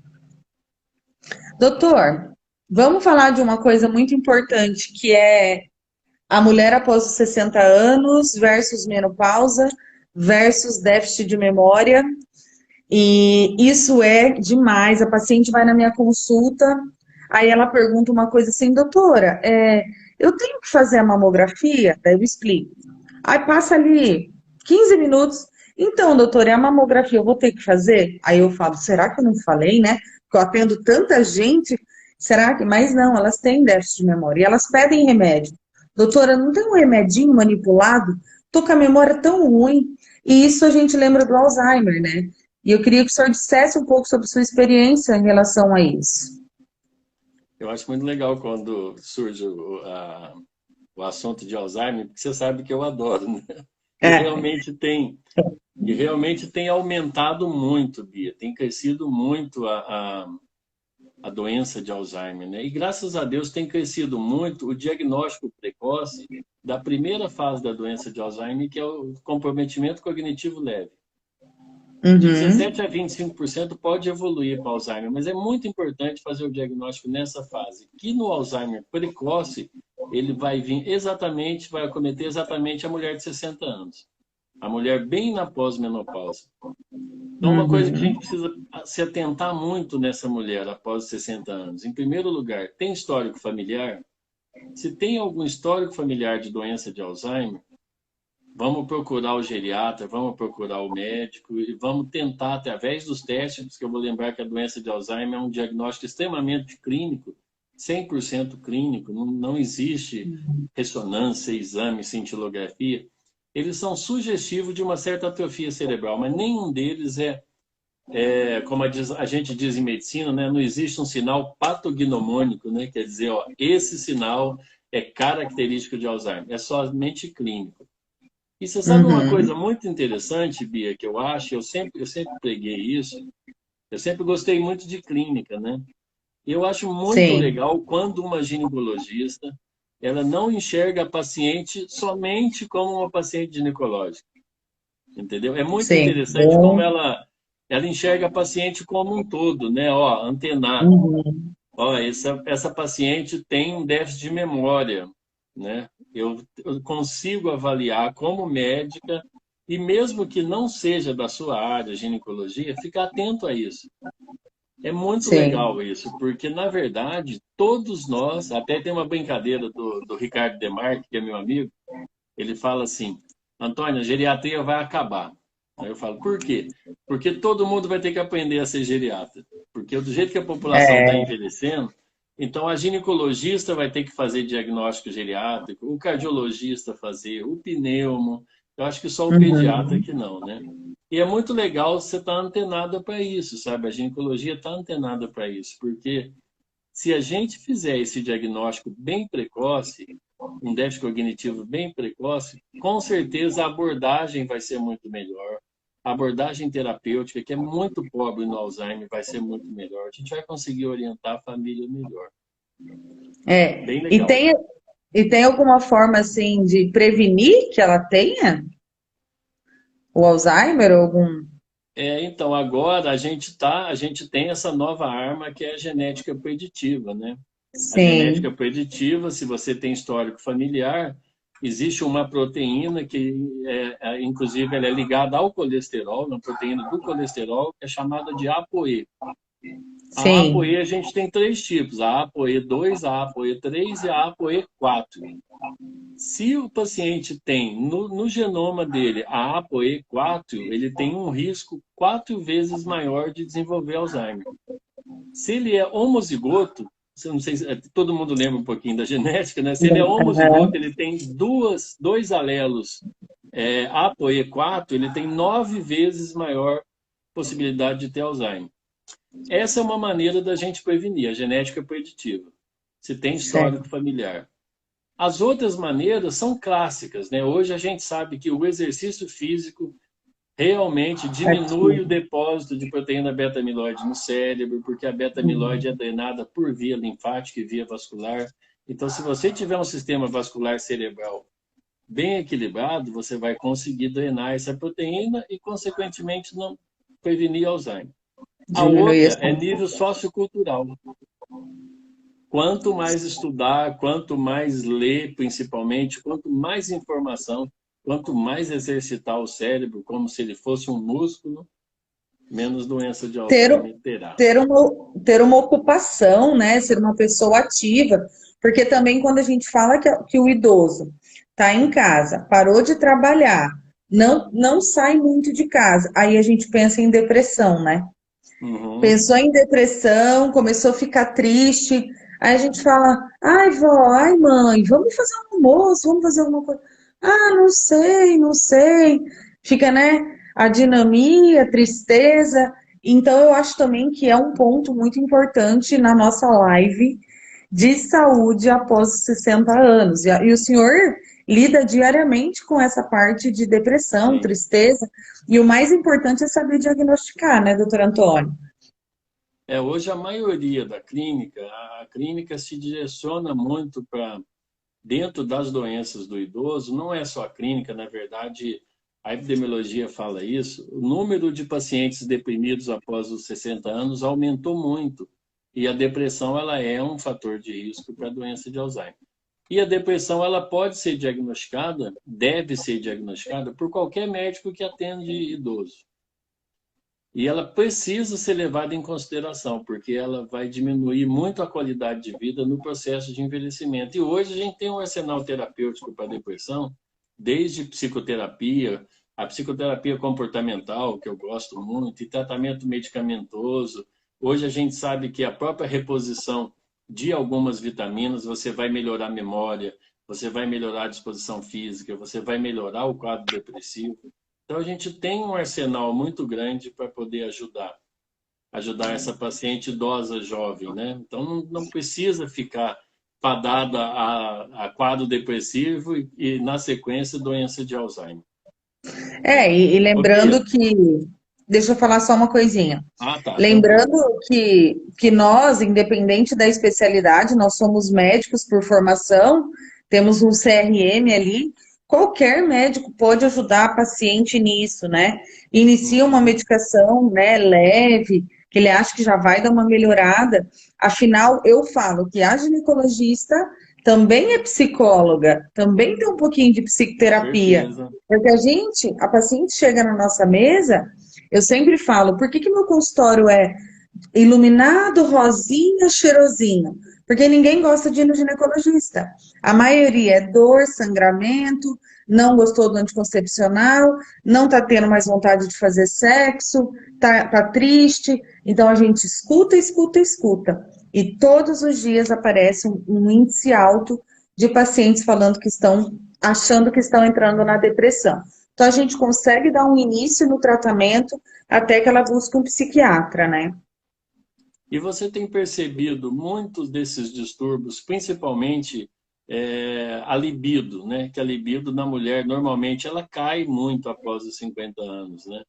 Doutor, vamos falar de uma coisa muito importante, que é a mulher após os 60 anos versus menopausa versus déficit de memória. E isso é demais. A paciente vai na minha consulta, aí ela pergunta uma coisa assim, doutora, eu tenho que fazer a mamografia? Daí eu explico. Aí passa ali 15 minutos. Então, doutora, é a mamografia eu vou ter que fazer? Aí eu falo, será que eu não falei, né? Porque eu atendo tanta gente, será que... Mas não, elas têm déficit de memória e elas pedem remédio. Doutora, não tem um remedinho manipulado? Tô com a memória tão ruim. E isso a gente lembra do Alzheimer, né? E eu queria que o senhor dissesse um pouco sobre sua experiência em relação a isso. Eu acho muito legal quando surge o assunto de Alzheimer, porque você sabe que eu adoro, né? E realmente tem aumentado muito, Bia. Tem crescido muito a doença de Alzheimer, né? E graças a Deus tem crescido muito o diagnóstico precoce da primeira fase da doença de Alzheimer, que é o comprometimento cognitivo leve. De 17% a 25% pode evoluir para Alzheimer, mas é muito importante fazer o diagnóstico nessa fase. Que no Alzheimer precoce, ele vai vir exatamente, vai acometer exatamente a mulher de 60 anos. A mulher bem na pós-menopausa. Então, uma coisa que a gente precisa se atentar muito nessa mulher após os 60 anos. Em primeiro lugar, tem histórico familiar? Se tem algum histórico familiar de doença de Alzheimer, vamos procurar o geriatra, vamos procurar o médico e vamos tentar, através dos testes, porque eu vou lembrar que a doença de Alzheimer é um diagnóstico extremamente clínico, 100% clínico, não existe ressonância, exame, cintilografia. Eles são sugestivos de uma certa atrofia cerebral, mas nenhum deles é como a gente diz em medicina, né, não existe um sinal patognomônico, né? Quer dizer, ó, esse sinal é característico de Alzheimer, é somente clínico. E você sabe uma Uhum. coisa muito interessante, Bia, que eu acho, eu sempre preguei isso, eu sempre gostei muito de clínica, né? E eu acho muito Sim, legal quando uma ginecologista, ela não enxerga a paciente somente como uma paciente ginecológica, entendeu? É muito sim. interessante como Bom. ela enxerga a paciente como um todo, né? Ó, antenado. Uhum. Ó, essa paciente tem um déficit de memória, né? Eu consigo avaliar como médica, e mesmo que não seja da sua área, ginecologia, ficar atento a isso. É muito Sim. legal isso, porque, na verdade, todos nós, até tem uma brincadeira do Ricardo Demarque, que é meu amigo, ele fala assim, Antônio, a geriatria vai acabar. Aí eu falo, por quê? Porque todo mundo vai ter que aprender a ser geriatra. Porque do jeito que a população está É. envelhecendo, então a ginecologista vai ter que fazer diagnóstico geriátrico, o cardiologista fazer, o pneumo. Eu acho que só o pediatra Uhum. que não, né? E é muito legal você estar antenada para isso, sabe? A ginecologia está antenada para isso, porque se a gente fizer esse diagnóstico bem precoce, um déficit cognitivo bem precoce, com certeza a abordagem vai ser muito melhor. A abordagem terapêutica, que é muito pobre no Alzheimer, vai ser muito melhor. A gente vai conseguir orientar a família melhor. Bem É. legal. E tem alguma forma assim de prevenir que ela tenha o Alzheimer ou algum? Então, agora a gente tem essa nova arma que é a genética preditiva, né? A genética Sim. preditiva, se você tem histórico familiar, existe uma proteína que, inclusive, ela é ligada ao colesterol, uma proteína do colesterol, que é chamada de ApoE. A ApoE Sim. a gente tem três tipos, a ApoE2, a ApoE3 e a ApoE4. Se o paciente tem no genoma dele a ApoE4, ele tem um risco 4 vezes maior de desenvolver Alzheimer. Se ele é homozigoto, eu não sei se todo mundo lembra um pouquinho da genética, né? Se ele é homozigoto, Aham. ele tem dois alelos ApoE4, ele tem 9 vezes maior possibilidade de ter Alzheimer. Essa é uma maneira da gente prevenir, a genética preditiva. Se tem histórico Certo. familiar. As outras maneiras são clássicas, né? Hoje a gente sabe que o exercício físico realmente diminui o Ativo. depósito de proteína beta-amiloide no cérebro, porque a beta-amiloide é drenada por via linfática e via vascular. Então, se você tiver um sistema vascular cerebral bem equilibrado, você vai conseguir drenar essa proteína e, consequentemente, não prevenir Alzheimer. A Diminuir outra esse. é nível sociocultural. Quanto mais estudar, quanto mais ler, principalmente, quanto mais informação, quanto mais exercitar o cérebro como se ele fosse um músculo, menos doença de ter, Alzheimer terá. ter uma ocupação, né? Ser uma pessoa ativa. Porque também quando a gente fala que o idoso está em casa, parou de trabalhar, não sai muito de casa, aí a gente pensa em depressão, né? Uhum. Pensou em depressão, começou a ficar triste. Aí a gente fala: ai, vó, ai, mãe, vamos fazer um almoço, vamos fazer alguma coisa. Ah, não sei, não sei. Fica, né? A dinamia, a tristeza. Então, eu acho também que é um ponto muito importante na nossa live de saúde após os 60 anos. E o senhor lida diariamente com essa parte de depressão, Sim. tristeza. E o mais importante é saber diagnosticar, né, doutor Antônio? Hoje a maioria da clínica, a clínica se direciona muito para dentro das doenças do idoso, não é só a clínica, na verdade, a epidemiologia fala isso, o número de pacientes deprimidos após os 60 anos aumentou muito. E a depressão ela é um fator de risco para a doença de Alzheimer. E a depressão ela pode ser diagnosticada, deve ser diagnosticada por qualquer médico que atende idoso. E ela precisa ser levada em consideração, porque ela vai diminuir muito a qualidade de vida no processo de envelhecimento. E hoje a gente tem um arsenal terapêutico para depressão, desde psicoterapia, a psicoterapia comportamental, que eu gosto muito, e tratamento medicamentoso. Hoje a gente sabe que a própria reposição de algumas vitaminas, você vai melhorar a memória, você vai melhorar a disposição física, você vai melhorar o quadro depressivo. Então, a gente tem um arsenal muito grande para poder ajudar. ajudar essa paciente idosa jovem, né? Então não precisa ficar fadada a quadro depressivo e, na sequência, doença de Alzheimer. E Ô, lembrando Bia, que, deixa eu falar só uma coisinha. tá, tranquilo. Lembrando que nós, independente da especialidade, nós somos médicos por formação, temos um CRM ali, qualquer médico pode ajudar a paciente nisso, né? Inicia uma Uhum. medicação, né, leve, que ele acha que já vai dar uma melhorada. Afinal, eu falo que a ginecologista também é psicóloga, também tem um pouquinho de Com psicoterapia. certeza. Porque a paciente chega na nossa mesa, eu sempre falo, por que que meu consultório é iluminado, rosinha, cheirosinho? Porque ninguém gosta de ir no ginecologista. A maioria é dor, sangramento, não gostou do anticoncepcional, não tá tendo mais vontade de fazer sexo, tá triste. Então a gente escuta, escuta, escuta. E todos os dias aparece um índice alto de pacientes falando que estão achando que estão entrando na depressão. Então a gente consegue dar um início no tratamento até que ela busque um psiquiatra, né? E você tem percebido muitos desses distúrbios, principalmente a libido, né? Que a libido na mulher, normalmente, ela cai muito após os 50 anos, né?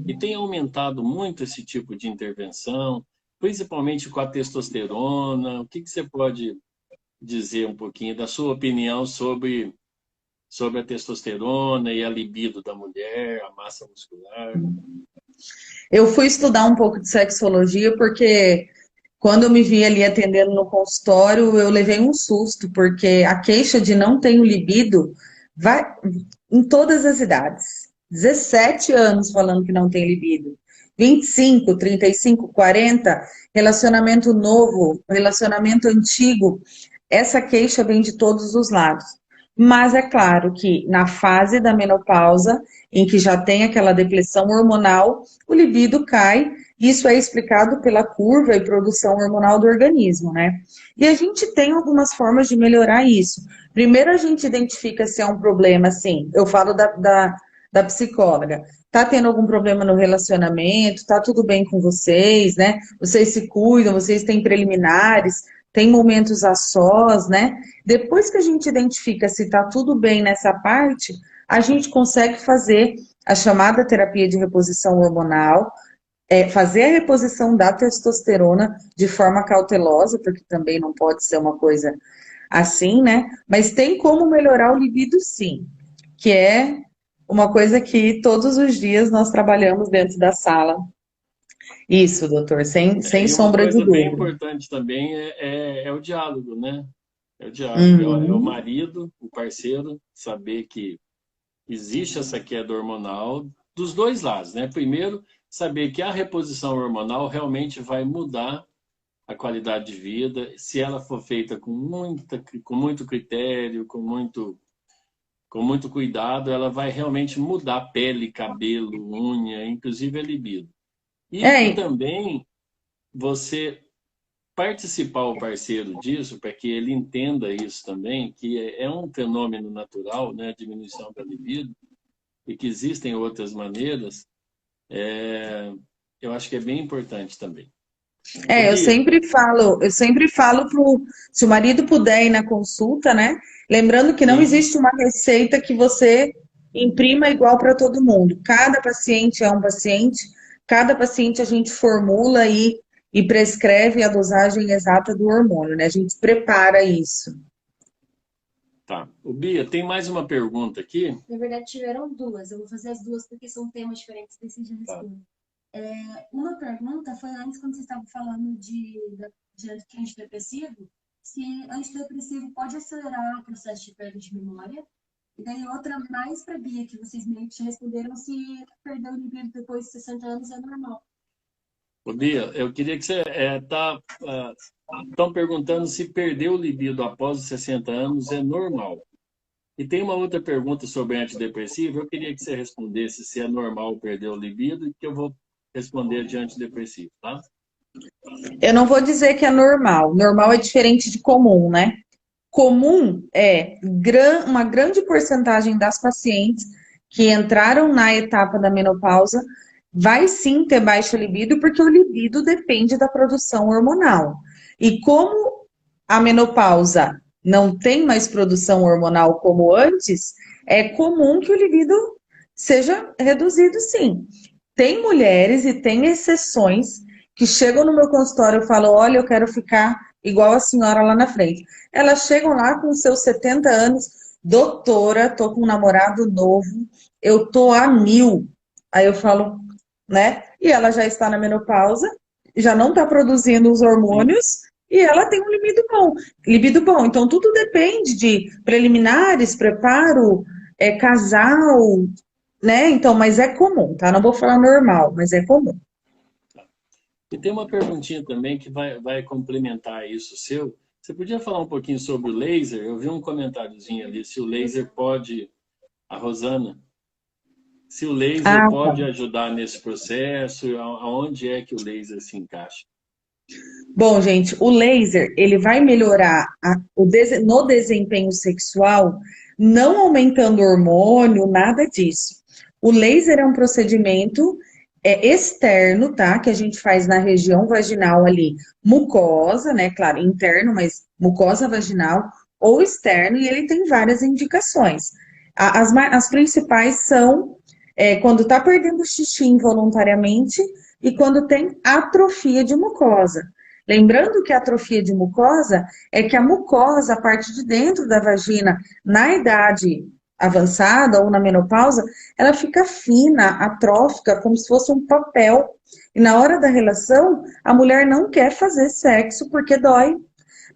E tem aumentado muito esse tipo de intervenção, principalmente com a testosterona. O que você pode dizer um pouquinho da sua opinião sobre a testosterona e a libido da mulher, a massa muscular? Eu fui estudar um pouco de sexologia porque quando eu me vi ali atendendo no consultório, eu levei um susto, porque a queixa de não ter libido vai em todas as idades. 17 anos falando que não tem libido. 25, 35, 40, relacionamento novo, relacionamento antigo. Essa queixa vem de todos os lados. Mas é claro que na fase da menopausa, em que já tem aquela depressão hormonal, o libido cai. Isso é explicado pela curva e produção hormonal do organismo, né? E a gente tem algumas formas de melhorar isso. Primeiro, a gente identifica se é um problema, assim, eu falo da psicóloga. Tá tendo algum problema no relacionamento? Tá tudo bem com vocês, né? Vocês se cuidam, vocês têm preliminares, tem momentos a sós, né? Depois que a gente identifica se tá tudo bem nessa parte, a gente consegue fazer a chamada terapia de reposição hormonal, fazer a reposição da testosterona de forma cautelosa, porque também não pode ser uma coisa assim, né? Mas tem como melhorar o libido, sim, que é uma coisa que todos os dias nós trabalhamos dentro da sala. Isso, doutor, sem E uma sombra de coisa bem dúvida. importante também é o diálogo, né? É o diálogo, é o Uhum. marido, o parceiro, saber que existe essa queda hormonal dos dois lados, né? Primeiro, saber que a reposição hormonal realmente vai mudar a qualidade de vida, se ela for feita com muito critério, com muito cuidado, ela vai realmente mudar pele, cabelo, unha, inclusive a libido. E que É, também você participar o parceiro disso, para que ele entenda isso também, que é um fenômeno natural, né, a diminuição da libido, e que existem outras maneiras, eu acho que é bem importante também. Ô, eu Bia, sempre falo se o marido puder ir na consulta, né? Lembrando que não sim, existe uma receita que você imprima igual para todo mundo. Cada paciente é um paciente, cada paciente a gente formula e prescreve a dosagem exata do hormônio, né? A gente prepara isso. tá. Ô, Bia, tem mais uma pergunta aqui. Na verdade, tiveram duas. Eu vou fazer as duas porque são temas diferentes, daí vocês já Tá. respondem. Uma pergunta foi antes, quando vocês estavam falando de antidepressivo, se antidepressivo pode acelerar o processo de perda de memória. E daí outra mais para Bia, que vocês meio que já responderam, se perder o libido depois de 60 anos é normal. Ô, Bia, eu queria que você estão perguntando se perder o libido após os 60 anos é normal. E tem uma outra pergunta sobre antidepressivo. Eu queria que você respondesse se é normal perder o libido e que eu vou responder de antidepressivo, tá? Eu não vou dizer que é normal. Normal é diferente de comum, né? Comum é uma grande porcentagem das pacientes que entraram na etapa da menopausa vai sim ter baixa libido, porque o libido depende da produção hormonal. E como a menopausa não tem mais produção hormonal como antes, é comum que o libido seja reduzido, sim. Tem mulheres e tem exceções que chegam no meu consultório e falam: olha, eu quero ficar igual a senhora lá na frente. Elas chegam lá com seus 70 anos, doutora, tô com um namorado novo, eu tô a 1000. Aí eu falo, né? E ela já está na menopausa, já não está produzindo os Sim. hormônios e ela tem um libido bom. Libido bom. Então tudo depende de preliminares, preparo, casal, né? Então, mas é comum, tá? Não vou falar normal, mas é comum. E tem uma perguntinha também que vai complementar isso seu. Você podia falar um pouquinho sobre o laser? Eu vi um comentáriozinho ali, se o laser pode, a Rosana, se o laser Ah, pode tá. ajudar nesse processo, aonde é que o laser se encaixa? Bom, gente, o laser, ele vai melhorar no desempenho sexual, não aumentando hormônio, nada disso. O laser é um procedimento externo, tá? Que a gente faz na região vaginal ali, mucosa, né? Claro, interno, mas mucosa vaginal ou externo, e ele tem várias indicações. As principais são quando tá perdendo xixi involuntariamente e quando tem atrofia de mucosa. Lembrando que a atrofia de mucosa é que a mucosa, a parte de dentro da vagina, na idade avançada ou na menopausa, ela fica fina, atrófica, como se fosse um papel. E na hora da relação, a mulher não quer fazer sexo porque dói.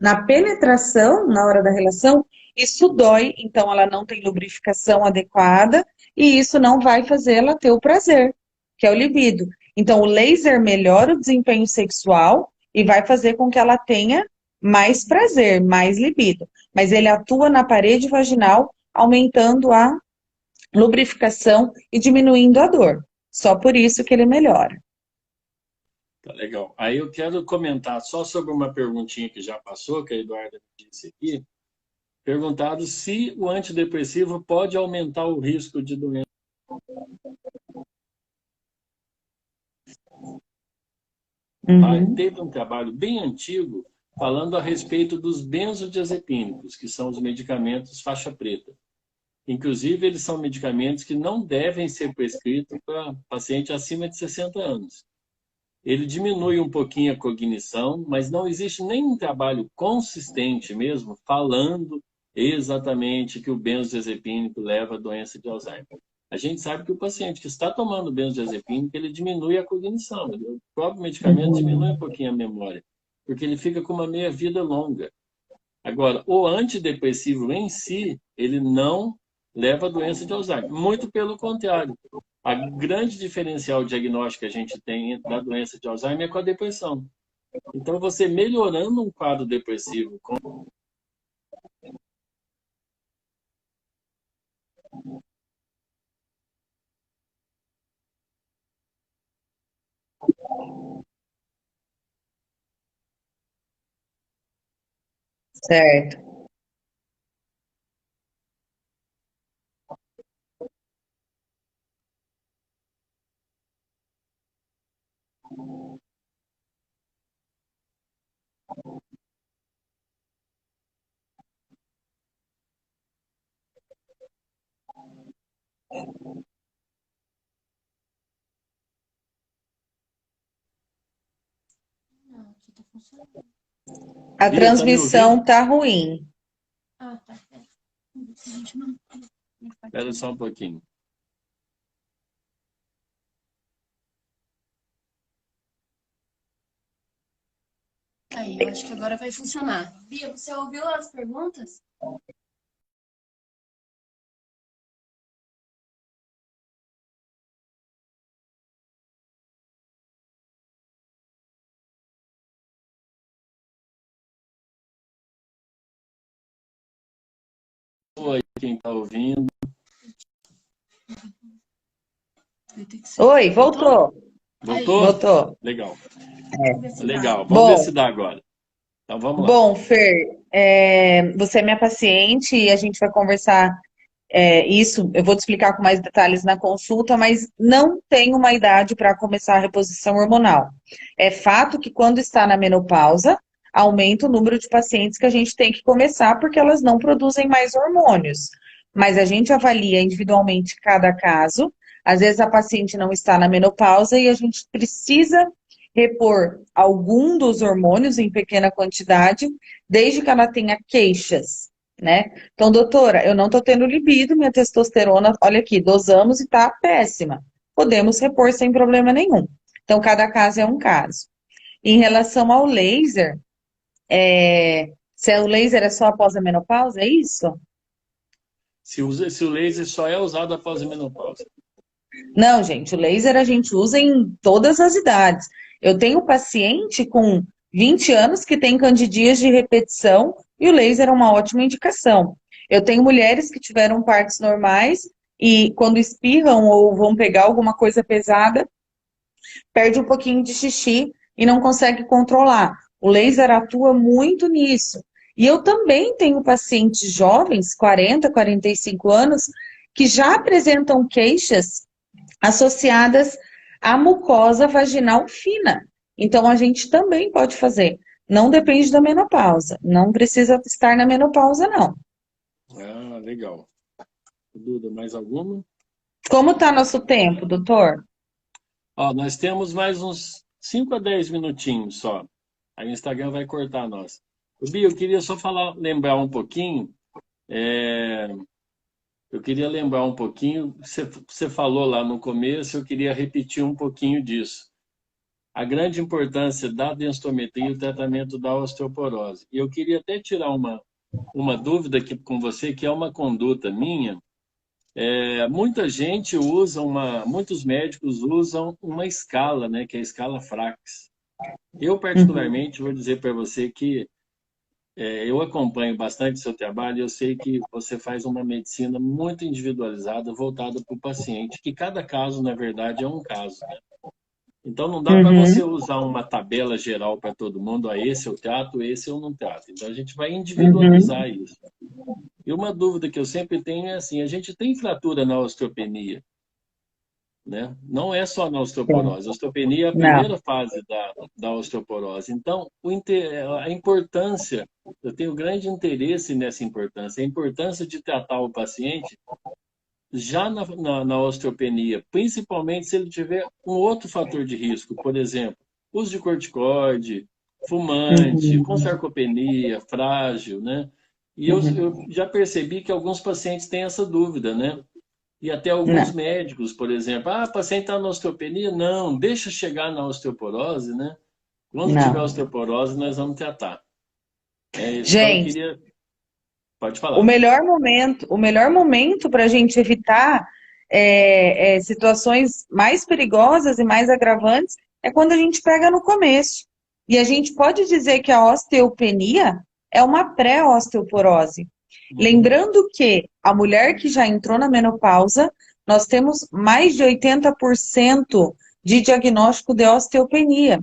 Na penetração, na hora da relação, isso dói, então ela não tem lubrificação adequada e isso não vai fazer ela ter o prazer, que é o libido. Então, o laser melhora o desempenho sexual e vai fazer com que ela tenha mais prazer, mais libido. Mas ele atua na parede vaginal, aumentando a lubrificação e diminuindo a dor. Só por isso que ele melhora. Tá legal. Aí eu quero comentar só sobre uma perguntinha que já passou, que a Eduarda disse aqui. Perguntado se o antidepressivo pode aumentar o risco de doença. Uhum. Teve um trabalho bem antigo falando a respeito dos benzodiazepínicos, que são os medicamentos faixa preta. Inclusive, eles são medicamentos que não devem ser prescritos para paciente acima de 60 anos. Ele diminui um pouquinho a cognição, mas não existe nenhum trabalho consistente mesmo falando exatamente que o benzodiazepínico leva à doença de Alzheimer. A gente sabe que o paciente que está tomando benzodiazepínico, ele diminui a cognição, o próprio medicamento diminui um pouquinho a memória, porque ele fica com uma meia-vida longa. Agora, o antidepressivo em si, ele não leva à doença de Alzheimer. Muito pelo contrário. A grande diferencial diagnóstico que a gente tem da doença de Alzheimer é com a depressão. Então, você melhorando um quadro depressivo com Certo. Não, aqui tá funcionando. A Bia, tá me ouvindo? transmissão tá ruim. Ah, tá. Gente, não. Espera só um pouquinho. Aí, eu acho que agora vai funcionar. Bia, você ouviu as perguntas? Oi, quem está ouvindo? Vai ter que ser. Oi, Voltou? voltou. Voltou? Voltou. Legal. Vamos ver se dá. Legal. Vamos ver se Bom, dá agora. Então, vamos lá. bom, Fer, você é minha paciente e a gente vai conversar Isso eu vou te explicar com mais detalhes na consulta, mas não tem uma idade para começar a reposição hormonal. É fato que quando está na menopausa, aumenta o número de pacientes que a gente tem que começar, porque elas não produzem mais hormônios. Mas a gente avalia individualmente cada caso. Às vezes a paciente não está na menopausa e a gente precisa repor algum dos hormônios em pequena quantidade, desde que ela tenha queixas, né? Então, doutora, eu não estou tendo libido, minha testosterona, olha aqui, dosamos e está péssima. Podemos repor sem problema nenhum. Então, cada caso é um caso. Em relação ao laser, se o laser é só após a menopausa, é isso? Se o laser só é usado após a menopausa. Não, gente, o laser a gente usa em todas as idades. Eu tenho paciente com 20 anos que tem candidias de repetição e o laser é uma ótima indicação. Eu tenho mulheres que tiveram partos normais e quando espirram ou vão pegar alguma coisa pesada, perde um pouquinho de xixi e não consegue controlar. O laser atua muito nisso. E eu também tenho pacientes jovens, 40, 45 anos, que já apresentam queixas associadas à mucosa vaginal fina. Então, a gente também pode fazer. Não depende da menopausa. Não precisa estar na menopausa, não. Ah, legal. Duda, mais alguma? Como está nosso tempo, doutor? Ó, nós temos mais uns 5 a 10 minutinhos só. Aí o Instagram vai cortar nós. Bia, eu queria só lembrar um pouquinho. Eu queria lembrar um pouquinho. Você falou lá no começo, eu queria repetir um pouquinho disso. A grande importância da densitometria e o tratamento da osteoporose. E eu queria até tirar uma dúvida aqui com você, que é uma conduta minha. Muita gente usa muitos médicos usam uma escala, né, que é a escala Frax. Eu, particularmente, vou dizer para você que eu acompanho bastante o seu trabalho e eu sei que você faz uma medicina muito individualizada, voltada para o paciente, que cada caso, na verdade, é um caso, né? Então, não dá para você Uhum, usar uma tabela geral para todo mundo, esse eu trato, esse eu não trato. Então, a gente vai uhum. individualizar isso. E uma dúvida que eu sempre tenho é assim, a gente tem fratura na osteopenia, né? Não é só na Sim. osteoporose. A osteopenia é a Não, primeira fase da osteoporose. Então, a importância, eu tenho grande interesse nessa importância, a importância de tratar o paciente já na osteopenia, principalmente se ele tiver um outro fator de risco, por exemplo, uso de corticoide, fumante, com uhum, sarcopenia, frágil, né? E eu uhum. já percebi que alguns pacientes têm essa dúvida, né? E até alguns Não, médicos, por exemplo, o paciente está na osteopenia? Não, deixa chegar na osteoporose, né? Quando tiver não. osteoporose, nós vamos tratar. Então, eu Gente, queria... Pode falar. o melhor momento para a gente evitar situações mais perigosas e mais agravantes é quando a gente pega no começo. E a gente pode dizer que a osteopenia é uma pré-osteoporose. Uhum. Lembrando que a mulher que já entrou na menopausa, nós temos mais de 80% de diagnóstico de osteopenia.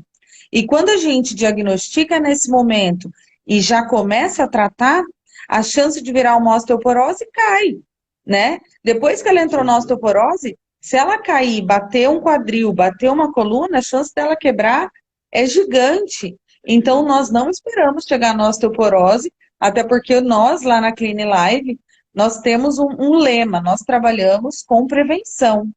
E quando a gente diagnostica nesse momento e já começa a tratar, a chance de virar uma osteoporose cai, né? Depois que ela Com entrou na certeza. osteoporose, se ela cair, bater um quadril, bater uma coluna, a chance dela quebrar é gigante. É Então, nós gigantesco. não esperamos chegar na osteoporose, até porque nós, lá na Clean Live, nós temos um lema, nós trabalhamos com prevenção.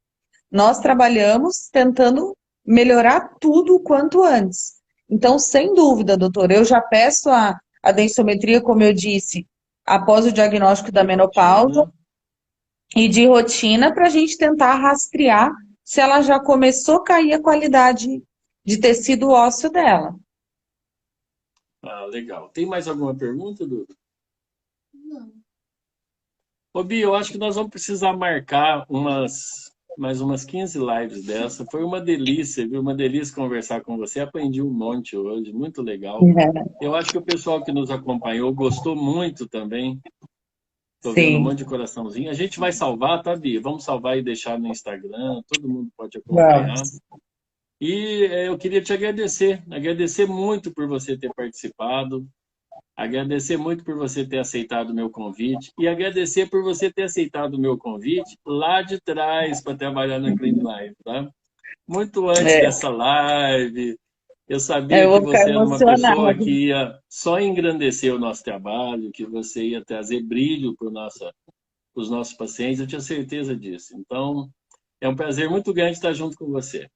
Nós trabalhamos tentando melhorar tudo o quanto antes. Então, sem dúvida, doutor, eu já peço a densitometria, como eu disse, após o diagnóstico da De menopausa rotina. e de rotina para a gente tentar rastrear se ela já começou a cair a qualidade de tecido ósseo dela. Ah, legal. Tem mais alguma pergunta, Duda? Não. Ô, Bia, eu acho que nós vamos precisar marcar mais umas 15 lives dessa. Foi uma delícia, viu? Uma delícia conversar com você. Aprendi um monte hoje, muito legal. Eu acho que o pessoal que nos acompanhou gostou muito também. Estou vendo um Sim, monte de coraçãozinho. A gente vai salvar, tá, Bia? Vamos salvar e deixar no Instagram. Todo mundo pode acompanhar. vamos. E eu queria te agradecer muito por você ter participado. Agradecer muito por você ter aceitado o meu convite e agradecer por você ter aceitado o meu convite lá de trás para trabalhar na Clean Life, tá? Muito antes É, dessa live, eu eu sabia que vou ficar você era uma pessoa emocionada. que ia só engrandecer o nosso trabalho, que você ia trazer brilho para os nossos pacientes, eu tinha certeza disso. Então, é um prazer muito grande estar junto com você.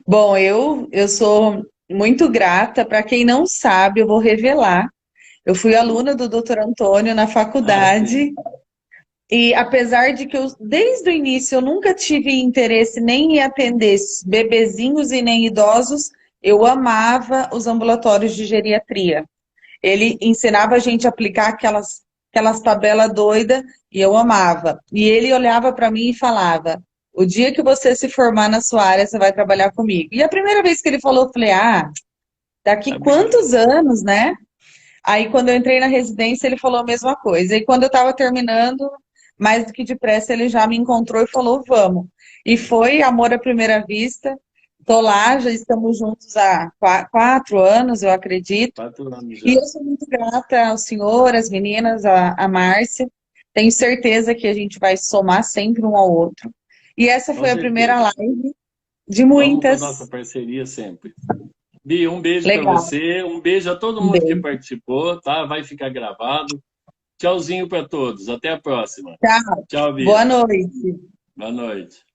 Bom, eu sou muito grata. Para quem não sabe, eu vou revelar. Eu fui aluna do Dr. Antônio na Ah, sim. faculdade e apesar de que eu, desde o início eu nunca tive interesse nem em atender bebezinhos e nem idosos, eu amava os ambulatórios de geriatria. Ele ensinava a gente a aplicar aquelas tabelas doidas e eu amava. E ele olhava para mim e falava: o dia que você se formar na sua área, você vai trabalhar comigo. E a primeira vez que ele falou, eu falei: ah, daqui Obrigado. quantos anos, né? Aí, quando eu entrei na residência, ele falou a mesma coisa. E quando eu estava terminando, mais do que depressa, ele já me encontrou e falou: vamos. E foi amor à primeira vista. Estou lá, já estamos juntos há 4 anos, eu acredito. 4 anos E eu já. sou muito grata ao senhor, às meninas, à Márcia. Tenho certeza que a gente vai somar sempre um ao outro. E essa Com foi a primeira certeza. live de Vamos com a nossa muitas. parceria sempre. Bi, um beijo para Legal. você, um beijo a todo Um mundo que beijo. participou, tá? Vai ficar gravado. Tchauzinho para todos. Até a próxima. Tchau. Tchau, Boa Bia. noite. Boa noite.